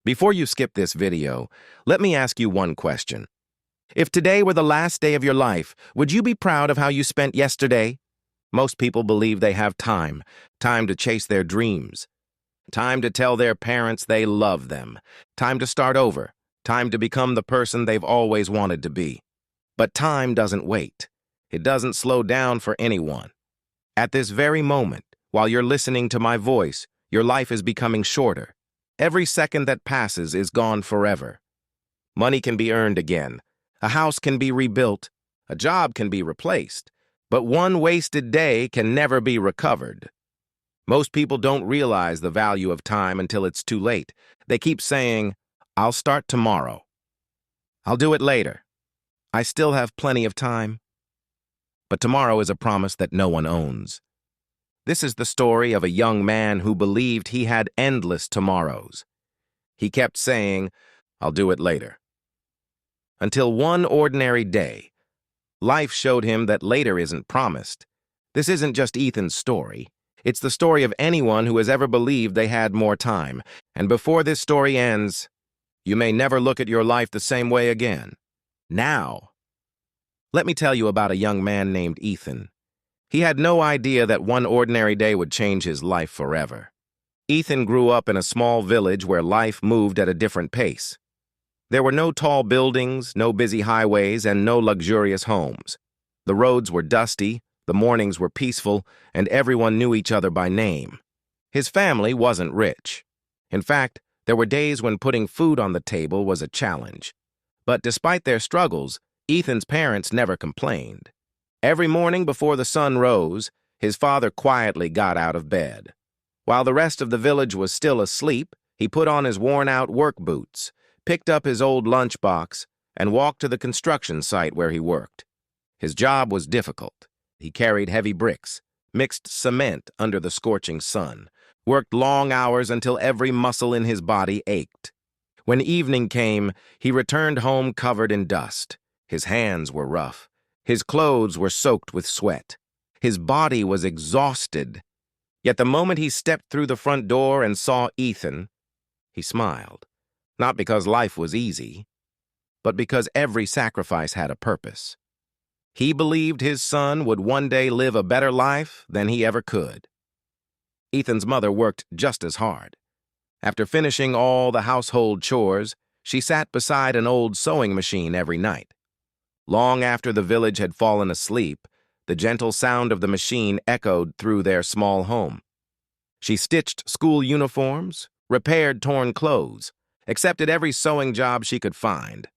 Before you skip this video, let me ask you one question. If today were the last day of your life, would you be proud of how you spent yesterday? Most people believe they have time to chase their dreams, time to tell their parents they love them, time to start over, time to become the person they've always wanted to be. But time doesn't wait. It doesn't slow down for anyone. At this very moment, while you're listening to my voice, your life is becoming shorter. Every second that passes is gone forever. Money can be earned again. A house can be rebuilt. A job can be replaced. But one wasted day can never be recovered. Most people don't realize the value of time until it's too late. They keep saying, "I'll start tomorrow. I'll do it later. I still have plenty of time." But tomorrow is a promise that no one owns. This is the story of a young man who believed he had endless tomorrows. He kept saying, "I'll do it later." Until one ordinary day, life showed him that later isn't promised. This isn't just Ethan's story. It's the story of anyone who has ever believed they had more time. And before this story ends, you may never look at your life the same way again. Now, let me tell you about a young man named Ethan. He had no idea that one ordinary day would change his life forever. Ethan grew up in a small village where life moved at a different pace. There were no tall buildings, no busy highways, and no luxurious homes. The roads were dusty, the mornings were peaceful, and everyone knew each other by name. His family wasn't rich. In fact, there were days when putting food on the table was a challenge. But despite their struggles, Ethan's parents never complained. Every morning before the sun rose, his father quietly got out of bed. While the rest of the village was still asleep, he put on his worn-out work boots, picked up his old lunchbox, and walked to the construction site where he worked. His job was difficult. He carried heavy bricks, mixed cement under the scorching sun, worked long hours until every muscle in his body ached. When evening came, he returned home covered in dust. His hands were rough. His clothes were soaked with sweat. His body was exhausted. Yet the moment he stepped through the front door and saw Ethan, he smiled. Not because life was easy, but because every sacrifice had a purpose. He believed his son would one day live a better life than he ever could. Ethan's mother worked just as hard. After finishing all the household chores, she sat beside an old sewing machine every night. Long after the village had fallen asleep, the gentle sound of the machine echoed through their small home. She stitched school uniforms, repaired torn clothes, accepted every sewing job she could find.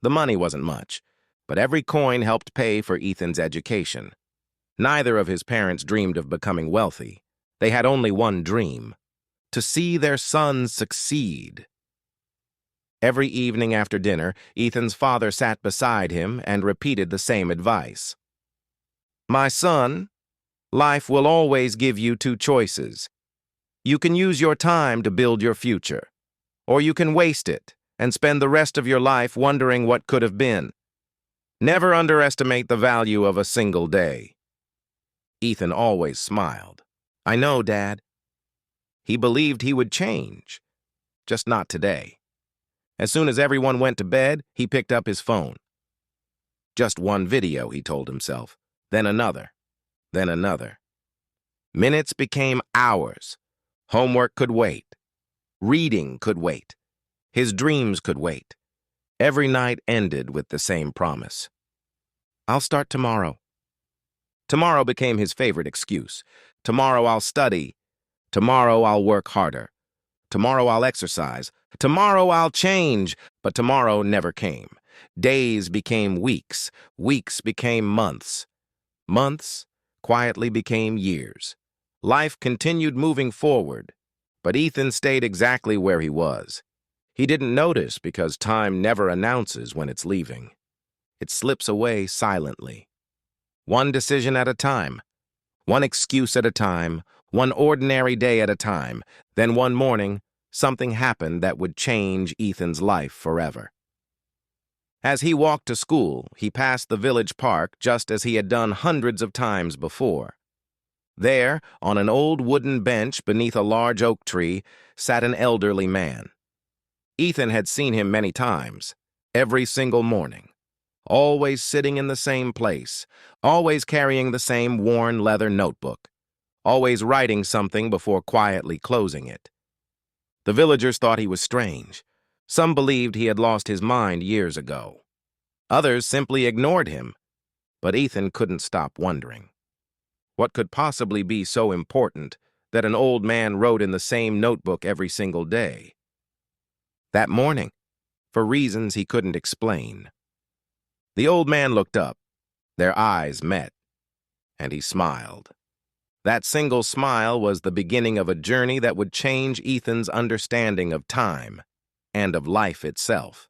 The money wasn't much, but every coin helped pay for Ethan's education. Neither of his parents dreamed of becoming wealthy. They had only one dream: to see their son succeed. Every evening after dinner, Ethan's father sat beside him and repeated the same advice. "My son, life will always give you two choices. You can use your time to build your future, or you can waste it and spend the rest of your life wondering what could have been. Never underestimate the value of a single day." Ethan always smiled. "I know, Dad." He believed he would change, just not today. As soon as everyone went to bed, he picked up his phone. Just one video, he told himself, then another, then another. Minutes became hours. Homework could wait. Reading could wait. His dreams could wait. Every night ended with the same promise: "I'll start tomorrow." Tomorrow became his favorite excuse. Tomorrow I'll study. Tomorrow I'll work harder. Tomorrow I'll exercise. Tomorrow I'll change. But tomorrow never came. Days became weeks. Weeks became months. Months quietly became years. Life continued moving forward, but Ethan stayed exactly where he was. He didn't notice because time never announces when it's leaving. It slips away silently. One decision at a time. One excuse at a time. One ordinary day at a time. Then one morning, something happened that would change Ethan's life forever. As he walked to school, he passed the village park just as he had done hundreds of times before. There, on an old wooden bench beneath a large oak tree, sat an elderly man. Ethan had seen him many times, every single morning, always sitting in the same place, always carrying the same worn leather notebook, always writing something before quietly closing it. The villagers thought he was strange. Some believed he had lost his mind years ago. Others simply ignored him, but Ethan couldn't stop wondering. What could possibly be so important that an old man wrote in the same notebook every single day? That morning, for reasons he couldn't explain, the old man looked up, their eyes met, and he smiled. That single smile was the beginning of a journey that would change Ethan's understanding of time and of life itself.